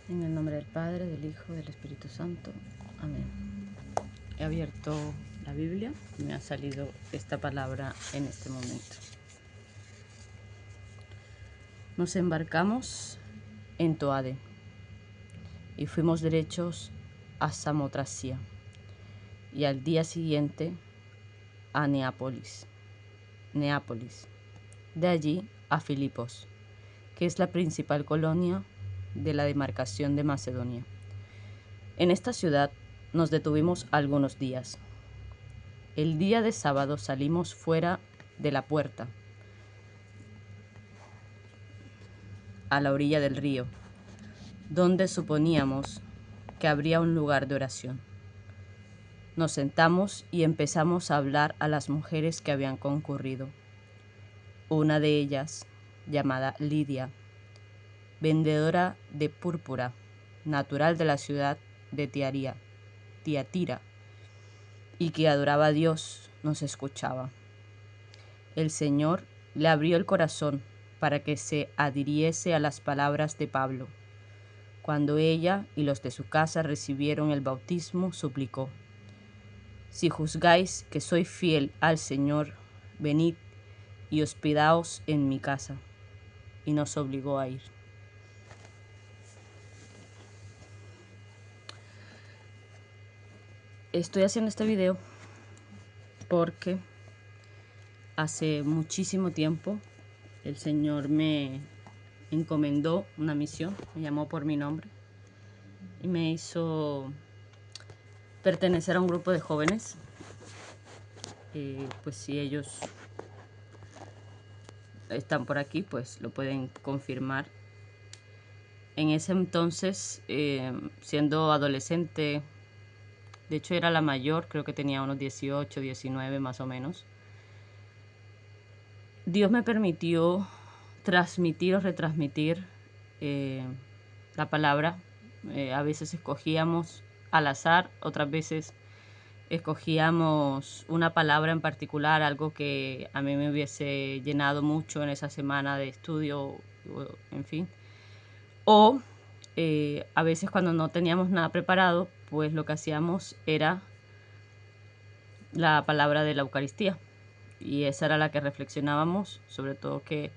En el nombre del Padre, del Hijo, del Espíritu Santo. Amén. He abierto la Biblia y me ha salido esta palabra en este momento. Nos embarcamos en Toade y fuimos derechos a Samotracia y al día siguiente a Neápolis. De allí a Filipos, que es la principal colonia de la demarcación de Macedonia. En esta ciudad nos detuvimos algunos días. El día de sábado salimos fuera de la puerta, a la orilla del río, donde suponíamos que habría un lugar de oración. Nos sentamos y empezamos a hablar a las mujeres que habían concurrido. Una de ellas, llamada Lidia, vendedora de púrpura, natural de la ciudad de Tiatira, y que adoraba a Dios, nos escuchaba. El Señor le abrió el corazón para que se adhiriese a las palabras de Pablo. Cuando ella y los de su casa recibieron el bautismo, suplicó: «Si juzgáis que soy fiel al Señor, venid y hospedaos en mi casa». Y nos obligó a ir. Estoy haciendo este video porque hace muchísimo tiempo el Señor me encomendó una misión, me llamó por mi nombre y me hizo pertenecer a un grupo de jóvenes. Pues si ellos están por aquí, pues lo pueden confirmar. En ese entonces, siendo adolescente, de hecho era la mayor, creo que tenía unos 18, 19 más o menos, Dios me permitió transmitir o retransmitir la palabra. A veces escogíamos al azar, otras veces escogíamos una palabra en particular, algo que a mí me hubiese llenado mucho en esa semana de estudio, en fin. O a veces cuando no teníamos nada preparado, pues lo que hacíamos era la palabra de la Eucaristía. Y esa era la que reflexionábamos, sobre todo que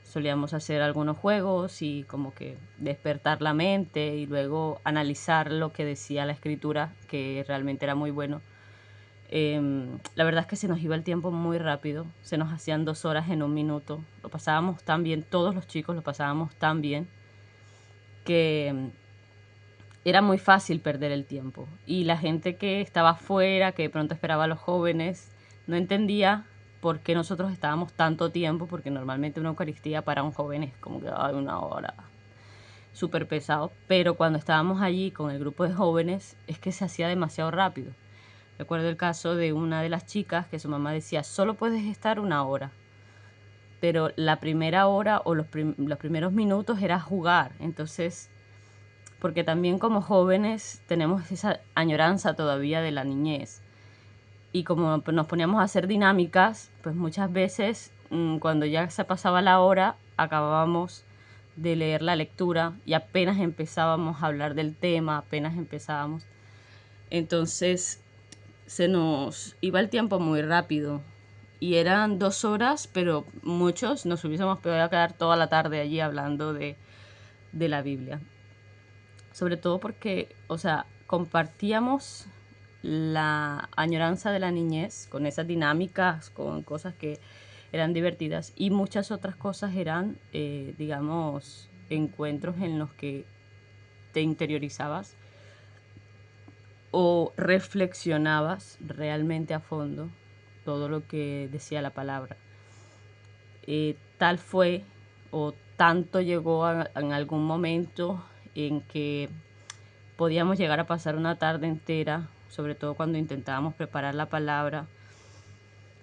solíamos hacer algunos juegos y como que despertar la mente y luego analizar lo que decía la escritura, que realmente era muy bueno. La verdad es que se nos iba el tiempo muy rápido, se nos hacían 2 horas en un minuto, lo pasábamos tan bien, todos los chicos lo pasábamos tan bien, que era muy fácil perder el tiempo. Y la gente que estaba afuera, que de pronto esperaba a los jóvenes, no entendía por qué nosotros estábamos tanto tiempo, porque normalmente una Eucaristía para un joven es como que hay una hora, súper pesado, pero cuando estábamos allí con el grupo de jóvenes es que se hacía demasiado rápido. Recuerdo el caso de una de las chicas que su mamá decía: solo puedes estar 1 hora, pero la primera hora o los primeros minutos era jugar. Entonces, porque también como jóvenes tenemos esa añoranza todavía de la niñez. Y como nos poníamos a hacer dinámicas, pues muchas veces cuando ya se pasaba la hora, acabábamos de leer la lectura y apenas empezábamos a hablar del tema, apenas empezábamos. Entonces se nos iba el tiempo muy rápido. Y eran 2 horas, pero muchos nos hubiésemos podido quedar toda la tarde allí hablando de la Biblia. Sobre todo porque, o sea, compartíamos la añoranza de la niñez con esas dinámicas, con cosas que eran divertidas, y muchas otras cosas eran, digamos, encuentros en los que te interiorizabas o reflexionabas realmente a fondo todo lo que decía la palabra. Tal fue o tanto llegó en algún momento en que podíamos llegar a pasar una tarde entera, sobre todo cuando intentábamos preparar la palabra,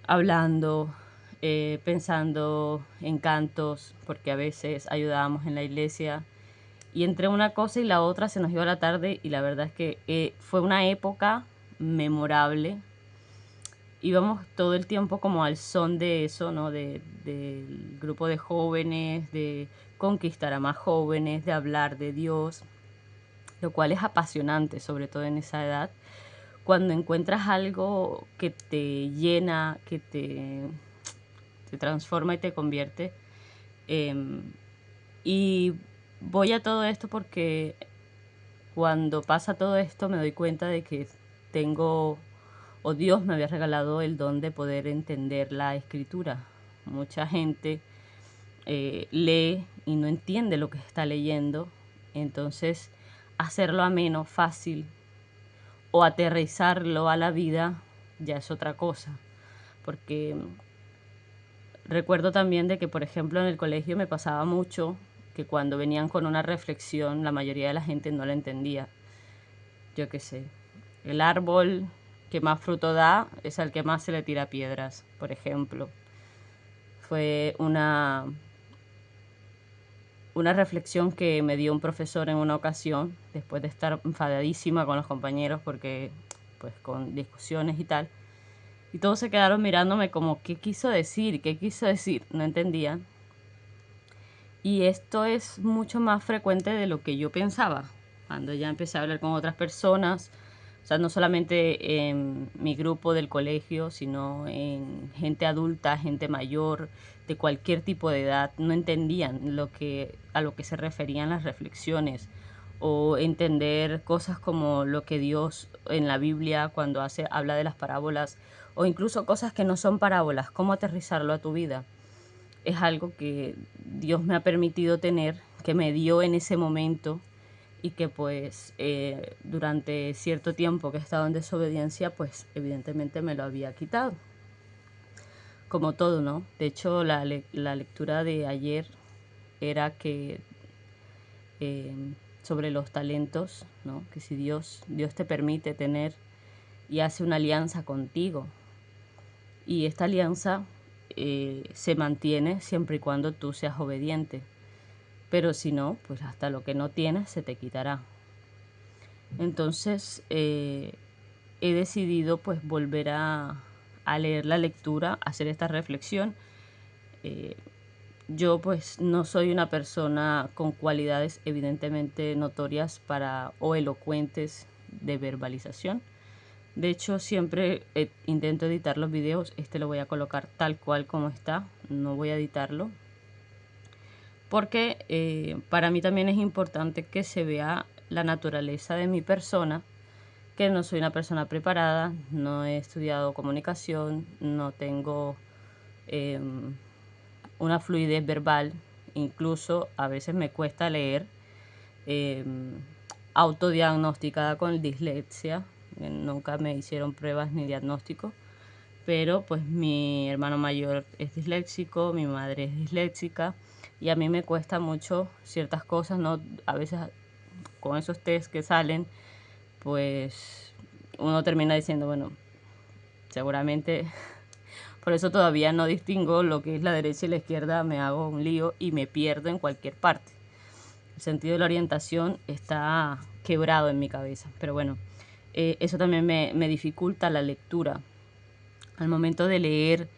hablando, pensando en cantos, porque a veces ayudábamos en la iglesia, y entre una cosa y la otra se nos iba la tarde, y la verdad es que fue una época memorable. Íbamos todo el tiempo como al son de eso, ¿no? Del grupo de jóvenes, de conquistar a más jóvenes, de hablar de Dios. lo cual es apasionante, sobre todo en esa edad, cuando encuentras algo que te llena, que te transforma y te convierte. Em, y voy a todo esto porque cuando pasa todo esto me doy cuenta de que tengo, o Dios me había regalado el don de poder entender la escritura. Mucha gente lee y no entiende lo que está leyendo, entonces hacerlo ameno, fácil, o aterrizarlo a la vida ya es otra cosa. Porque recuerdo también de que, por ejemplo, en el colegio me pasaba mucho que cuando venían con una reflexión, la mayoría de la gente no la entendía. Yo qué sé, el árbol que más fruto da es al que más se le tira piedras, por ejemplo. Fue una reflexión que me dio un profesor en una ocasión, después de estar enfadadísima con los compañeros porque, pues, con discusiones y tal. Y todos se quedaron mirándome como, ¿qué quiso decir? ¿Qué quiso decir? No entendían. Y esto es mucho más frecuente de lo que yo pensaba. Cuando ya empecé a hablar con otras personas, o sea, no solamente en mi grupo del colegio, sino en gente adulta, gente mayor, de cualquier tipo de edad, no entendían a lo que se referían las reflexiones o entender cosas como lo que Dios en la Biblia cuando habla de las parábolas o incluso cosas que no son parábolas, cómo aterrizarlo a tu vida. Es algo que Dios me ha permitido tener, que me dio en ese momento y que pues durante cierto tiempo que he estado en desobediencia, pues evidentemente me lo había quitado. Como todo, ¿no? De hecho, la lectura de ayer era que eh, sobre los talentos, ¿no? Que si Dios te permite tener y hace una alianza contigo, y esta alianza se mantiene siempre y cuando tú seas obediente. Pero si no, pues hasta lo que no tienes se te quitará. Entonces he decidido pues volver a leer la lectura, hacer esta reflexión. Yo pues no soy una persona con cualidades evidentemente notorias o elocuentes de verbalización. De hecho, siempre intento editar los videos. Este lo voy a colocar tal cual como está. No voy a editarlo. Porque para mí también es importante que se vea la naturaleza de mi persona, que no soy una persona preparada, no he estudiado comunicación, no tengo una fluidez verbal, incluso a veces me cuesta leer, autodiagnosticada con dislexia, nunca me hicieron pruebas ni diagnóstico, pero pues mi hermano mayor es disléxico, mi madre es disléxica y a mí me cuesta mucho ciertas cosas, ¿no? A veces con esos test que salen, pues uno termina diciendo, bueno, seguramente por eso todavía no distingo lo que es la derecha y la izquierda, me hago un lío y me pierdo en cualquier parte. El sentido de la orientación está quebrado en mi cabeza, pero bueno, eso también me dificulta la lectura. Al momento de leer,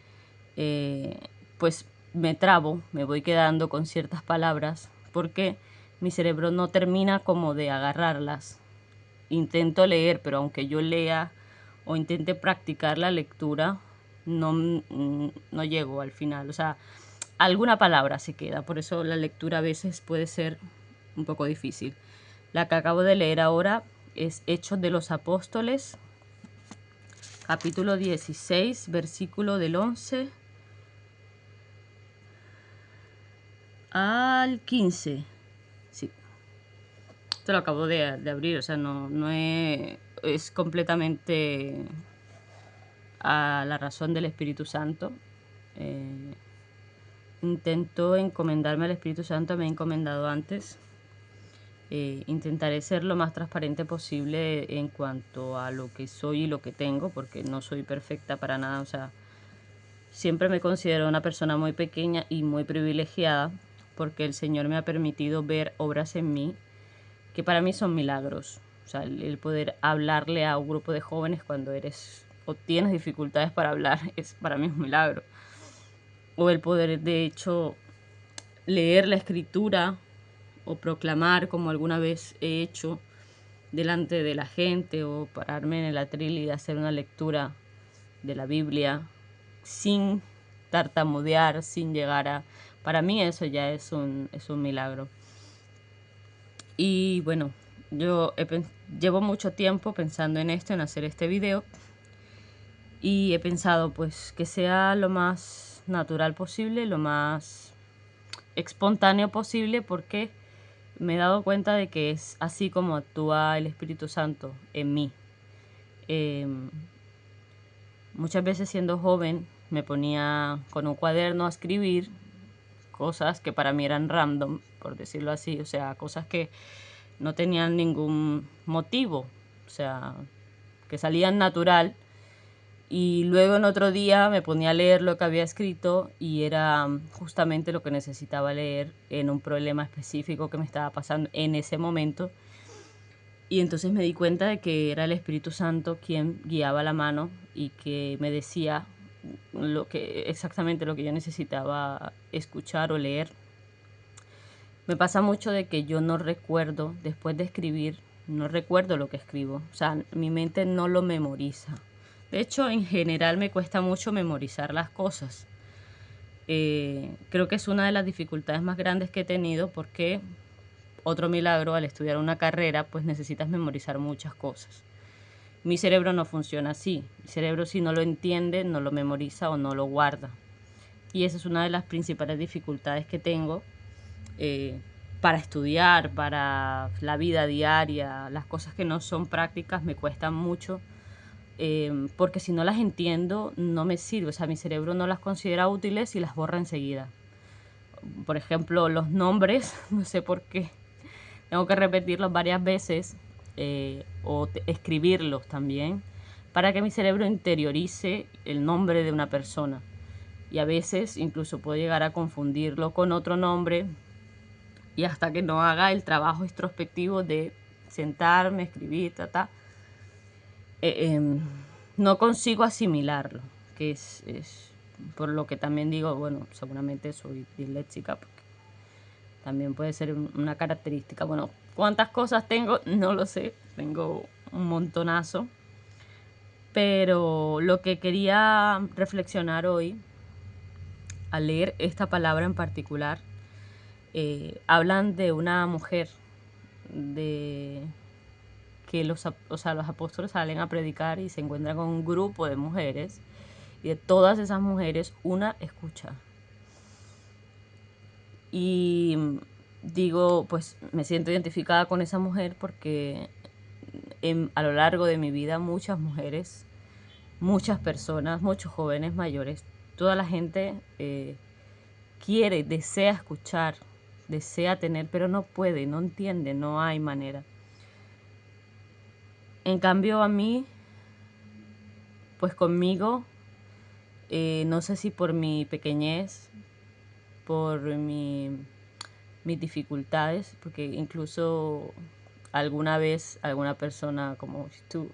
pues me trabo, me voy quedando con ciertas palabras porque mi cerebro no termina como de agarrarlas. Intento leer, pero aunque yo lea o intente practicar la lectura, no llego al final. O sea, alguna palabra se queda, por eso la lectura a veces puede ser un poco difícil. La que acabo de leer ahora es Hechos de los Apóstoles, capítulo 16, versículo del 11 al 15. Sí, esto lo acabo de abrir, o sea, es completamente a la razón del Espíritu Santo. Intento encomendarme al Espíritu Santo, me he encomendado antes. Intentaré ser lo más transparente posible en cuanto a lo que soy y lo que tengo, porque no soy perfecta para nada. O sea, siempre me considero una persona muy pequeña y muy privilegiada, porque el Señor me ha permitido ver obras en mí que para mí son milagros. O sea, el poder hablarle a un grupo de jóvenes cuando eres o tienes dificultades para hablar, para mí es un milagro. O el poder, de hecho, leer la escritura o proclamar, como alguna vez he hecho, delante de la gente o pararme en el atril y hacer una lectura de la Biblia sin tartamudear, sin llegar a... Para mí eso ya es un milagro. Y bueno, yo llevo mucho tiempo pensando en esto, en hacer este video. Y he pensado pues que sea lo más natural posible, lo más espontáneo posible, porque me he dado cuenta de que es así como actúa el Espíritu Santo en mí. Muchas veces siendo joven me ponía con un cuaderno a escribir cosas que para mí eran random, por decirlo así, o sea, cosas que no tenían ningún motivo, o sea, que salían natural. Y luego en otro día me ponía a leer lo que había escrito y era justamente lo que necesitaba leer en un problema específico que me estaba pasando en ese momento. Y entonces me di cuenta de que era el Espíritu Santo quien guiaba la mano y que me decía exactamente lo que yo necesitaba escuchar o leer. Me pasa mucho de que yo no recuerdo, después de escribir, no recuerdo lo que escribo. O sea, mi mente no lo memoriza. De hecho, en general me cuesta mucho memorizar las cosas. Creo que es una de las dificultades más grandes que he tenido porque otro milagro, al estudiar una carrera, pues necesitas memorizar muchas cosas. Mi cerebro no funciona así. Mi cerebro, si no lo entiende, no lo memoriza o no lo guarda. Y esa es una de las principales dificultades que tengo para estudiar, para la vida diaria. Las cosas que no son prácticas me cuestan mucho porque si no las entiendo no me sirve. O sea, mi cerebro no las considera útiles y las borra enseguida. Por ejemplo, los nombres, no sé por qué. Tengo que repetirlos varias veces o escribirlos también para que mi cerebro interiorice el nombre de una persona. Y a veces incluso puedo llegar a confundirlo con otro nombre y hasta que no haga el trabajo introspectivo de sentarme, escribir, no consigo asimilarlo, que es por lo que también digo, bueno, seguramente soy disléxica, porque también puede ser una característica. Bueno, ¿cuántas cosas tengo? No lo sé, tengo un montonazo. Pero lo que quería reflexionar hoy, al leer esta palabra en particular, hablan de una mujer, de que los apóstoles salen a predicar y se encuentran con un grupo de mujeres, y de todas esas mujeres, una escucha. Y digo, pues me siento identificada con esa mujer porque a lo largo de mi vida muchas mujeres, muchas personas, muchos jóvenes mayores, toda la gente quiere, desea escuchar, desea tener, pero no puede, no entiende, no hay manera. En cambio a mí, pues conmigo, no sé si por mi pequeñez, por mis dificultades, porque incluso alguna vez alguna persona como tú,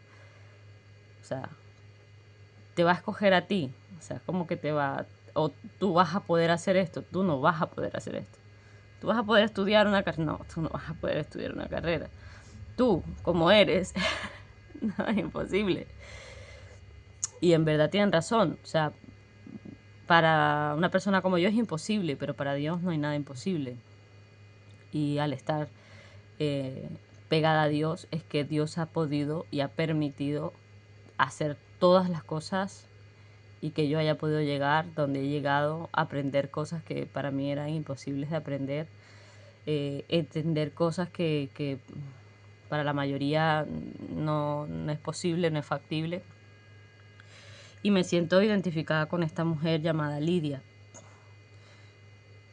o sea, te va a escoger a ti, o sea, como que te va, o tú vas a poder hacer esto, tú no vas a poder hacer esto. Tú vas a poder estudiar una carrera, no, tú no vas a poder estudiar una carrera. Tú, como eres, no, es imposible. Y en verdad tienen razón, o sea, para una persona como yo es imposible, pero para Dios no hay nada imposible. Y al estar pegada a Dios es que Dios ha podido y ha permitido hacer todas las cosas y que yo haya podido llegar donde he llegado, aprender cosas que para mí eran imposibles de aprender, entender cosas que para la mayoría no es posible, no es factible. Y me siento identificada con esta mujer llamada Lidia.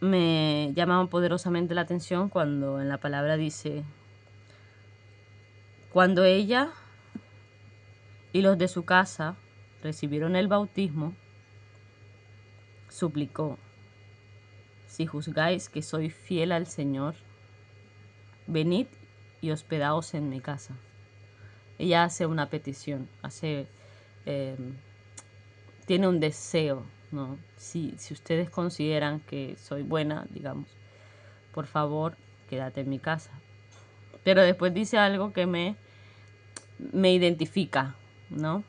Me llama poderosamente la atención cuando en la palabra dice: cuando ella y los de su casa recibieron el bautismo, suplicó: si juzgáis que soy fiel al Señor, venid y hospedaos en mi casa. Ella hace una petición, tiene un deseo, ¿no? Si ustedes consideran que soy buena, digamos, por favor, quédate en mi casa. Pero después dice algo que me me identifica, ¿no?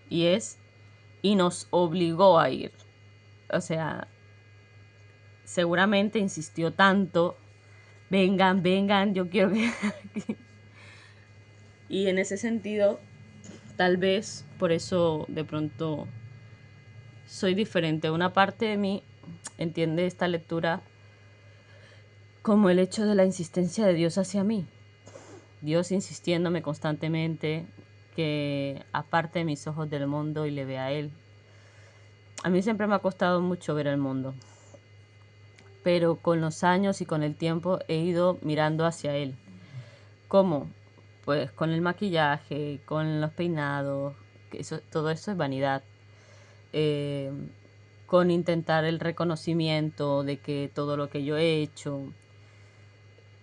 Y nos obligó a ir. O sea, seguramente insistió tanto, vengan, vengan, yo quiero que... Y en ese sentido, tal vez por eso de pronto soy diferente. Una parte de mí entiende esta lectura como el hecho de la insistencia de Dios hacia mí. Dios insistiéndome constantemente que aparte de mis ojos del mundo y le vea a Él. A mí siempre me ha costado mucho ver el mundo, pero con los años y con el tiempo he ido mirando hacia Él. ¿Cómo? Pues con el maquillaje, con los peinados, que todo eso es vanidad. Con intentar el reconocimiento de que todo lo que yo he hecho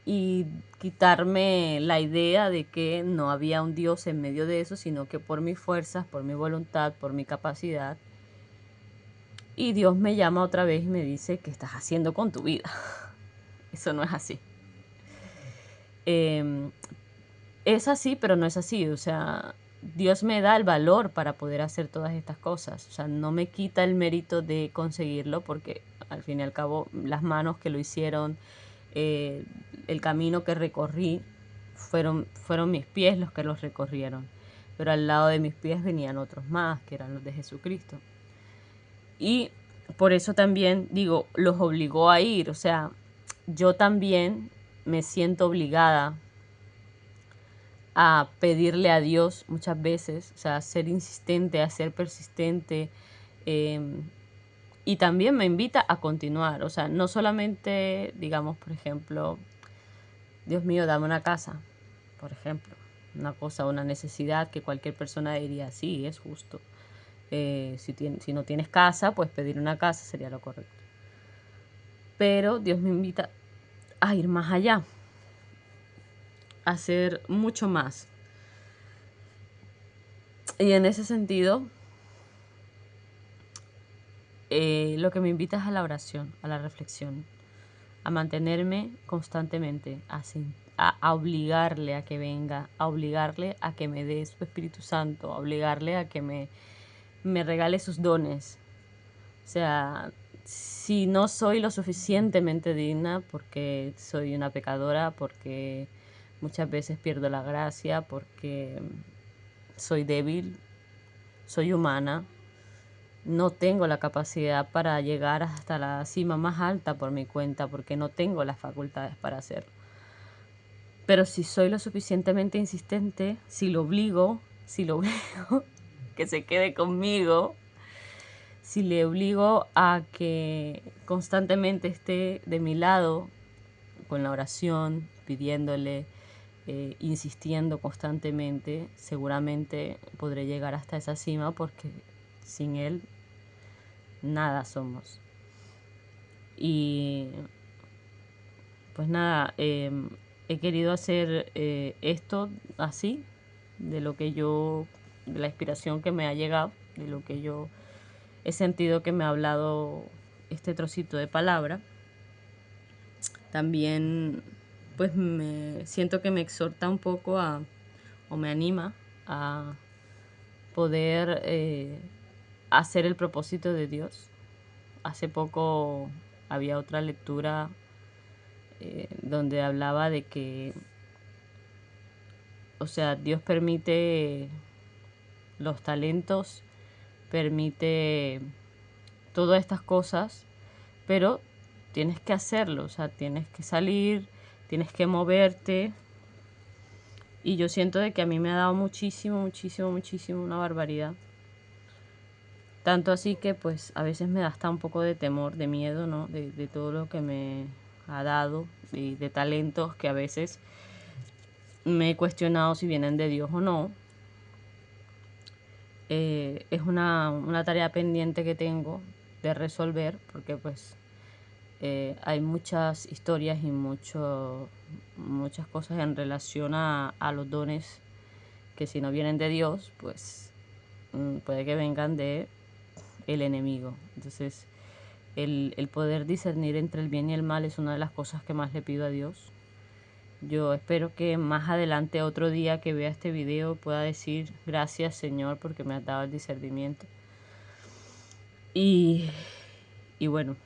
y quitarme la idea de que no había un Dios en medio de eso, sino que por mis fuerzas, por mi voluntad, por mi capacidad. Y Dios me llama otra vez y me dice, ¿qué estás haciendo con tu vida? Eso no es así. Es así, pero no es así. O sea, Dios me da el valor para poder hacer todas estas cosas. O sea, no me quita el mérito de conseguirlo porque al fin y al cabo las manos que lo hicieron, el camino que recorrí, fueron mis pies los que los recorrieron. Pero al lado de mis pies venían otros más, que eran los de Jesucristo. Y por eso también digo, los obligó a ir. O sea, yo también me siento obligada a pedirle a Dios muchas veces, o sea, a ser insistente, a ser persistente, y también me invita a continuar, o sea, no solamente, digamos, por ejemplo, Dios mío, dame una casa, por ejemplo, una cosa, una necesidad que cualquier persona diría, sí, es justo. Si no tienes casa, pues pedir una casa sería lo correcto. Pero Dios me invita a ir más allá, a hacer mucho más. Y en ese sentido, lo que me invita es a la oración, a la reflexión, a mantenerme constantemente, a obligarle a que venga, a obligarle a que me dé su Espíritu Santo, a obligarle a que me regale sus dones. O sea, si no soy lo suficientemente digna porque soy una pecadora, porque muchas veces pierdo la gracia, porque soy débil, soy humana, no tengo la capacidad para llegar hasta la cima más alta por mi cuenta, porque no tengo las facultades para hacerlo. Pero si soy lo suficientemente insistente, si lo obligo que se quede conmigo, si le obligo a que constantemente esté de mi lado con la oración, pidiéndole, insistiendo constantemente, seguramente podré llegar hasta esa cima porque sin él nada somos. Y pues nada, he querido hacer esto así, de la inspiración que me ha llegado, de lo que yo he sentido que me ha hablado este trocito de palabra. También pues me siento que me exhorta un poco o me anima a poder hacer el propósito de Dios. Hace poco había otra lectura donde hablaba de que, o sea, Dios permite los talentos, permite todas estas cosas, pero tienes que hacerlo, o sea, tienes que salir, tienes que moverte. Y yo siento de que a mí me ha dado muchísimo, muchísimo, muchísimo, una barbaridad. Tanto así que pues a veces me da hasta un poco de temor, de miedo, ¿no? De todo lo que me ha dado, de talentos que a veces me he cuestionado si vienen de Dios o no. Es una tarea pendiente que tengo de resolver porque pues hay muchas historias y muchas cosas en relación a los dones que si no vienen de Dios, pues puede que vengan de el enemigo. Entonces, el poder discernir entre el bien y el mal es una de las cosas que más le pido a Dios. Yo espero que más adelante, otro día que vea este video, pueda decir gracias, Señor, porque me has dado el discernimiento. Y, y bueno,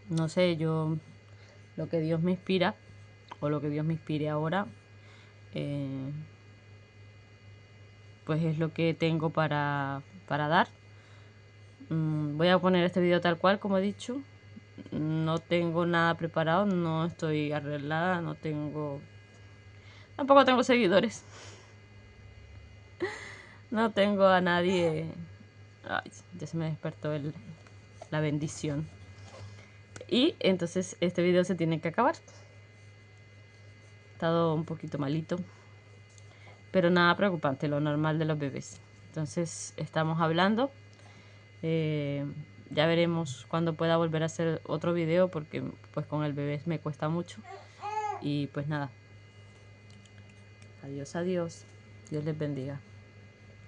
no sé, yo lo que Dios me inspira o lo que Dios me inspire ahora, pues es lo que tengo para dar. Voy a poner este video tal cual, como he dicho. No tengo nada preparado, no estoy arreglada, no tengo... Tampoco tengo seguidores. No tengo a nadie... Ay, ya se me despertó la bendición. Y entonces este video se tiene que acabar. He estado un poquito malito. Pero nada preocupante, lo normal de los bebés. Entonces estamos hablando. Ya veremos cuando pueda volver a hacer otro video porque pues con el bebé me cuesta mucho. Y pues nada. Adiós, adiós. Dios les bendiga.